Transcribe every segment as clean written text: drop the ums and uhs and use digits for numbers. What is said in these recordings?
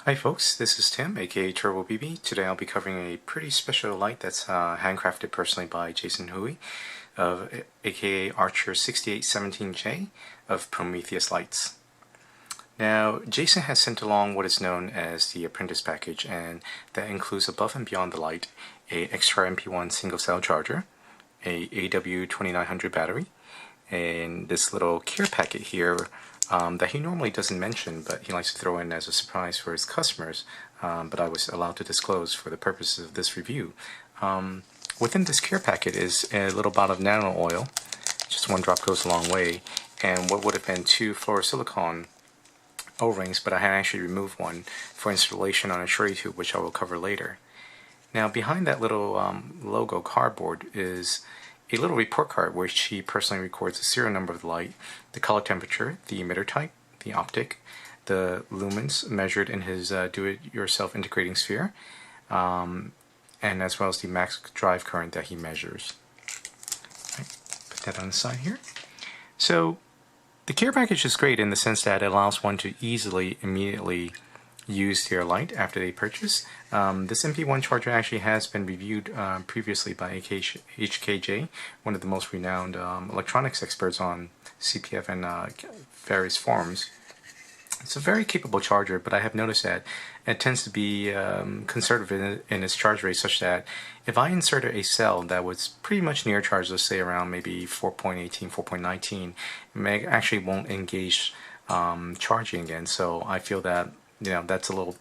Hi folks, this is Tim, aka Turbo BB. Today I'll be covering a pretty special light that's handcrafted personally by Jason Hui, of aka Archer 6817J of Prometheus Lights. Now, Jason has sent along what is known as the Apprentice Package, and that includes above and beyond the light a extra MP1 single cell charger, a AW2900 battery, and this little care packet here that he normally doesn't mention, but he likes to throw in as a surprise for his customers, but I was allowed to disclose for the purposes of this review. Within this care packet is a little bottle of Nano Oil. Just one drop goes a long way, and what would have been two fluorosilicone O-rings, but I had actually removed one for installation on a tray tube, which I will cover later. Now behind that little logo cardboard is a little report card which he personally records the serial number of the light, the color temperature, the emitter type, the optic, the lumens measured in his do-it-yourself integrating sphere, and as well as the max drive current that he measures. Right, put that on the side here. So the care package is great in the sense that it allows one to easily, immediately use their light after they purchase. This MP1 charger actually has been reviewed previously by HKJ, one of the most renowned electronics experts on CPF and various forums. It's a very capable charger, but I have noticed that it tends to be conservative in its charge rate, such that if I inserted a cell that was pretty much near charge, let's say around maybe 4.18, 4.19, it actually won't engage charging again. So I feel that that's a little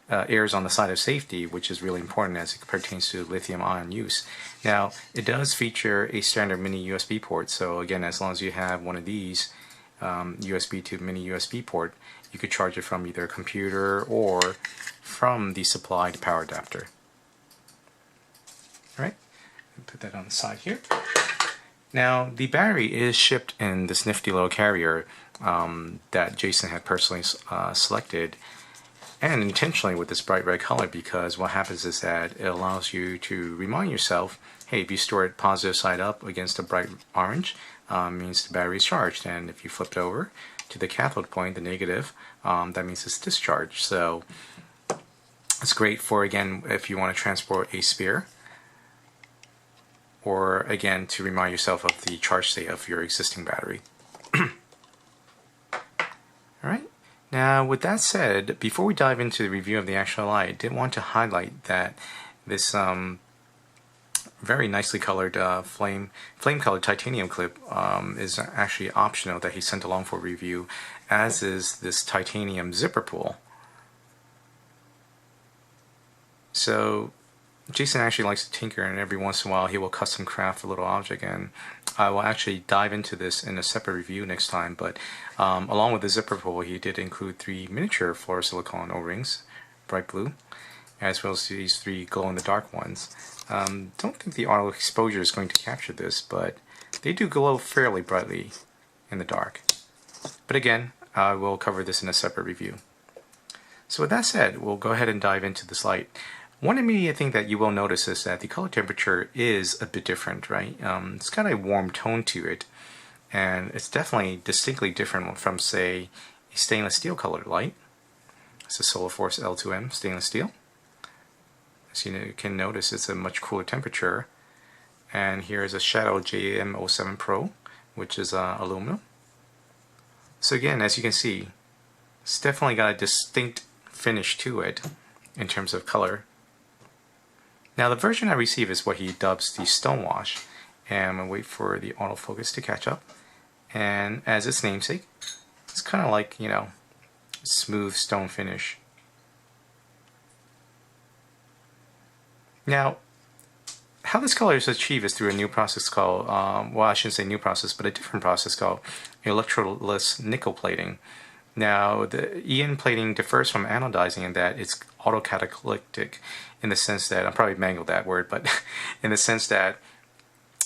errs on the side of safety, which is really important as it pertains to lithium-ion use. Now, it does feature a standard mini USB port, so again, as long as you have one of these USB to mini USB port, you could charge it from either a computer or from the supplied power adapter. Alright, put that on the side here. Now, the battery is shipped in this nifty little carrier that Jason had personally selected, and intentionally with this bright red color, because what happens is that it allows you to remind yourself, hey, if you store it positive side up against a bright orange, means the battery is charged, and if you flip it over to the cathode point, the negative, that means it's discharged. So it's great for, again, if you want to transport a spare, or again to remind yourself of the charge state of your existing battery. Alright, now with that said, before we dive into the review of the actual light, I did want to highlight that this very nicely colored flame colored titanium clip is actually optional that he sent along for review, as is this titanium zipper pull. So Jason actually likes to tinker, and every once in a while he will custom craft a little object, and I will actually dive into this in a separate review next time. But along with the zipper pull, he did include 3 miniature fluorosilicone O-rings, bright blue, as well as these 3 glow-in-the-dark ones. Don't think the auto exposure is going to capture this, but they do glow fairly brightly in the dark. But again, I will cover this in a separate review. So with that said, we'll go ahead and dive into this light. One immediate thing that you will notice is that the color temperature is a bit different, right? It's got a warm tone to it, and it's definitely distinctly different from, say, a stainless steel colored light. It's a Solar Force L2M stainless steel. As you can notice, it's a much cooler temperature. And here is a Shadow JM07 Pro, which is aluminum. So again, as you can see, it's definitely got a distinct finish to it in terms of color. Now the version I receive is what he dubs the Stonewash, and I'm going to wait for the autofocus to catch up. And as its namesake, it's kind of like, smooth stone finish. Now, how this color is achieved is through a new process called, well, I shouldn't say new process, but a different process called Electroless nickel plating. Now, the EN plating differs from anodizing in that it's autocatalytic, in the sense that, I probably mangled that word, but in the sense that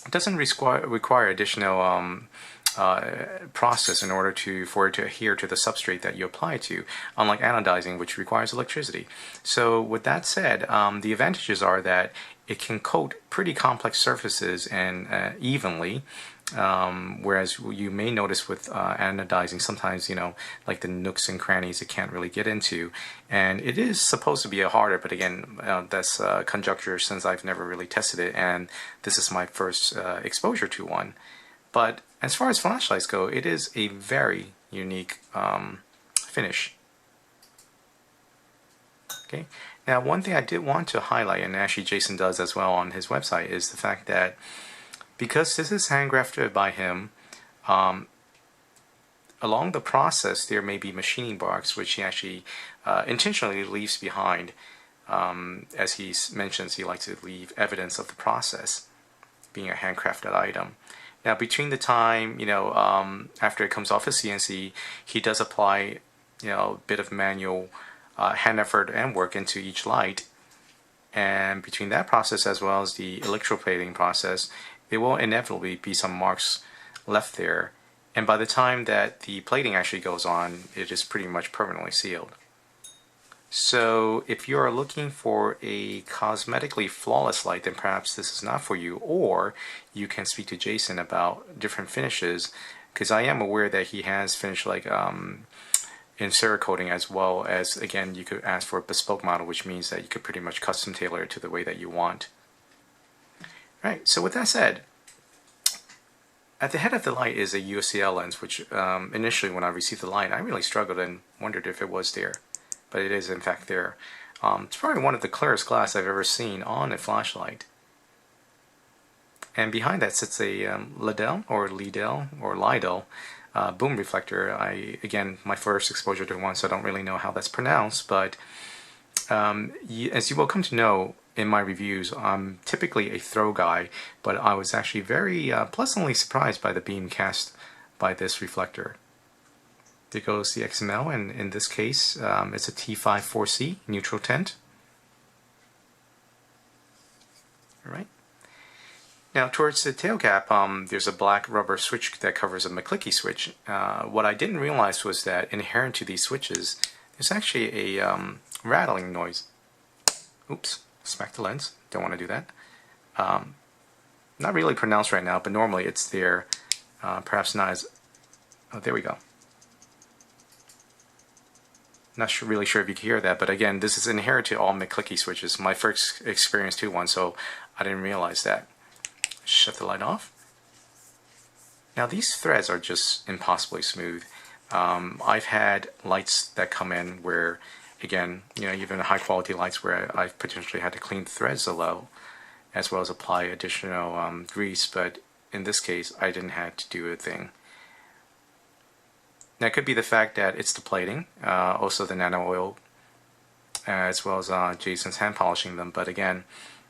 it doesn't require additional process in order for it to adhere to the substrate that you apply it to, unlike anodizing, which requires electricity. So with that said, the advantages are that it can coat pretty complex surfaces and evenly, whereas you may notice with anodizing, sometimes, like the nooks and crannies it can't really get into. And it is supposed to be a harder, but again, that's conjecture since I've never really tested it, and this is my first exposure to one. But as far as flashlights go, it is a very unique finish. Okay. Now, one thing I did want to highlight, and actually Jason does as well on his website, is the fact that because this is handcrafted by him, along the process there may be machining marks which he actually intentionally leaves behind. As he mentions, he likes to leave evidence of the process, being a handcrafted item. Now, between the time, after it comes off his CNC, he does apply, a bit of manual hand effort and work into each light. And between that process as well as the electroplating process, there will inevitably be some marks left there. And by the time that the plating actually goes on, it is pretty much permanently sealed. So if you're looking for a cosmetically flawless light, then perhaps this is not for you, or you can speak to Jason about different finishes, because I am aware that he has finished like in Cerakoting, as well as, again, you could ask for a bespoke model, which means that you could pretty much custom tailor it to the way that you want. Right, so with that said, at the head of the light is a UCL lens, which initially when I received the light, I really struggled and wondered if it was there. But it is in fact there. It's probably one of the clearest glass I've ever seen on a flashlight. And behind that sits a Lidl boom reflector. Again, my first exposure to one, so I don't really know how that's pronounced, but as you will come to know in my reviews, I'm typically a throw guy, but I was actually very pleasantly surprised by the beam cast by this reflector. There goes the XML, and in this case, it's a T54C neutral tint. All right. Now, towards the tail cap, there's a black rubber switch that covers a McClicky switch. What I didn't realize was that inherent to these switches, there's actually a rattling noise. Oops, smacked the lens. Don't want to do that. Not really pronounced right now, but normally it's there. Perhaps not as... Oh, there we go. Not really sure if you can hear that, but again, this is inherent to all McClicky switches. My first experience to one, so I didn't realize that. Shut the light off. Now these threads are just impossibly smooth. I've had lights that come in where, again, even high quality lights where I've potentially had to clean the threads a little, as well as apply additional grease, but in this case I didn't have to do a thing. Now, it could be the fact that it's the plating, also the Nano Oil, as well as Jason's hand polishing them, but again,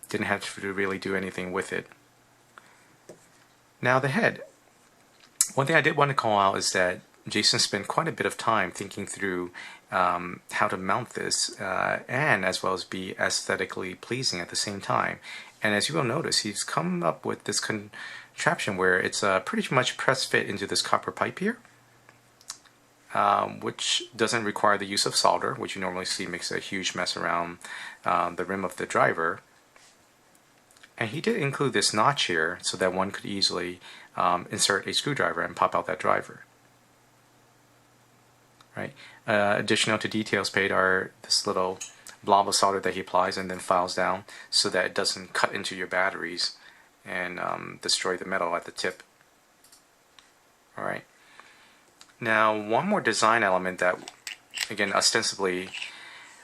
didn't have to really do anything with it. Now the head. One thing I did want to call out is that Jason spent quite a bit of time thinking through how to mount this, and as well as be aesthetically pleasing at the same time. And as you will notice, he's come up with this contraption where it's pretty much press fit into this copper pipe here. Which doesn't require the use of solder, which you normally see makes a huge mess around the rim of the driver. And he did include this notch here so that one could easily insert a screwdriver and pop out that driver. Right. Additional to details paid are this little blob of solder that he applies and then files down so that it doesn't cut into your batteries and destroy the metal at the tip. All right. Now, one more design element that, again, ostensibly,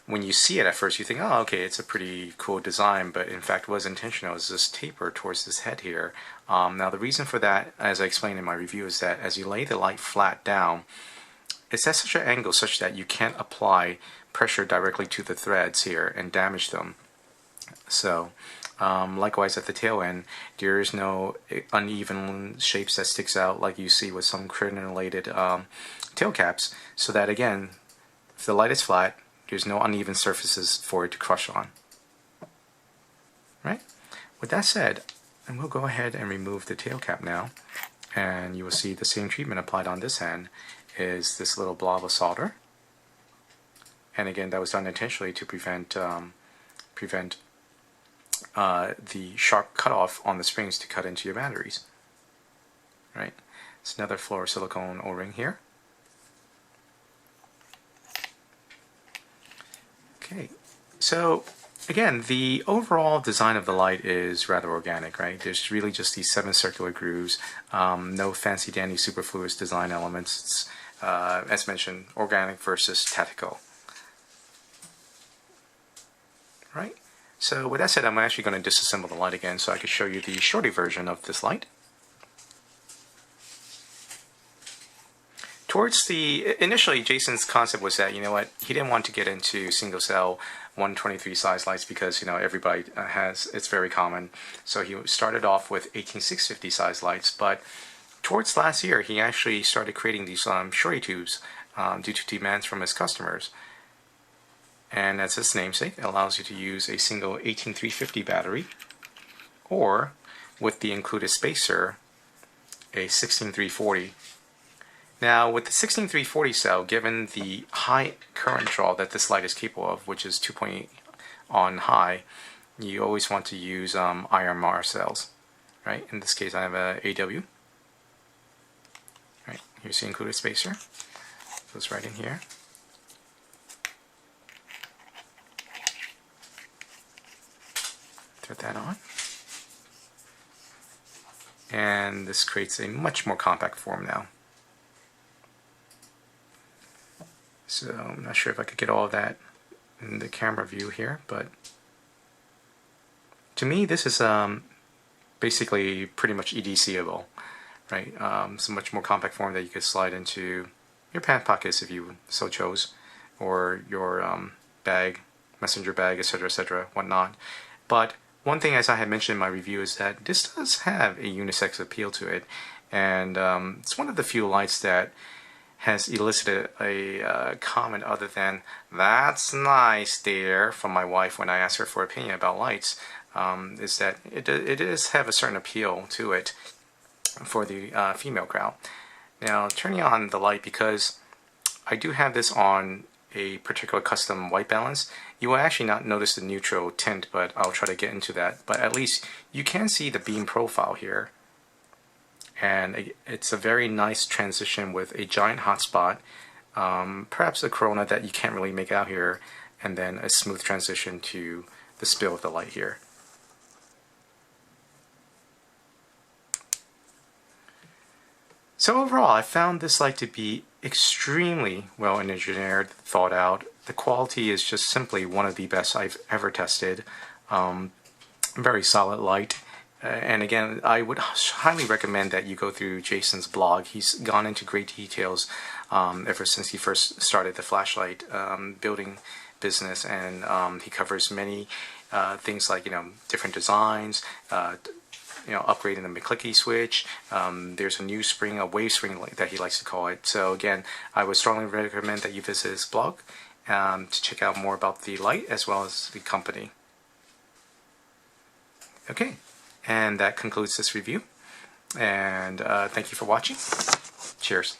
when you see it at first, you think, oh, okay, it's a pretty cool design, but in fact was intentional, is this taper towards this head here. Now, the reason for that, as I explained in my review, is that as you lay the light flat down, it's at such an angle such that you can't apply pressure directly to the threads here and damage them. So, likewise at the tail end, there is no uneven shapes that sticks out like you see with some crenulated tail caps, so that again, if the light is flat, there's no uneven surfaces for it to crush on. Right? With that said, and we'll go ahead and remove the tail cap now, and you will see the same treatment applied on this end is this little blob of solder. And again, that was done intentionally to prevent the sharp cutoff on the springs to cut into your batteries. Right? It's another fluorosilicone O-ring here. Okay, so again, the overall design of the light is rather organic, right? There's really just these 7 circular grooves, no fancy dandy superfluous design elements. It's, as mentioned, organic versus tactical. Right? So with that said, I'm actually going to disassemble the light again so I can show you the shorty version of this light. Initially, Jason's concept was that, you know what, he didn't want to get into single cell 123 size lights because, you know, everybody it's very common. So he started off with 18650 size lights, but towards last year, he actually started creating these shorty tubes due to demands from his customers. And as its namesake, it allows you to use a single 18350 battery, or with the included spacer, a 16340. Now, with the 16340 cell, given the high current draw that this light is capable of, which is 2.8 on high, you always want to use IRMR cells. Right? In this case, I have a AW. Right? Here's the included spacer. Goes right in here. Put that on. And this creates a much more compact form now. So I'm not sure if I could get all of that in the camera view here, but to me this is basically pretty much EDC-able, right? It's a much more compact form that you could slide into your pant pockets if you so chose, or your bag, messenger bag, etc., whatnot. But one thing, as I had mentioned in my review, is that this does have a unisex appeal to it, and it's one of the few lights that has elicited a comment other than "That's nice, dear" from my wife when I asked her for opinion about lights. Is that it does have a certain appeal to it for the female crowd. Now, turning on the light, because I do have this on a particular custom white balance, you will actually not notice the neutral tint, but I'll try to get into that. But at least you can see the beam profile here, and it's a very nice transition with a giant hotspot, perhaps a corona that you can't really make out here, and then a smooth transition to the spill of the light here. So overall, I found this light to be extremely well engineered, thought out. The quality is just simply one of the best I've ever tested. Very solid light. And again, I would highly recommend that you go through Jason's blog. He's gone into great details ever since he first started the flashlight building business, and he covers many things like, you know, different designs, you know, upgrading the McClicky switch. There's a new spring, a wave spring that he likes to call it. So again, I would strongly recommend that you visit his blog to check out more about the light as well as the company. Okay, and that concludes this review. And thank you for watching. Cheers.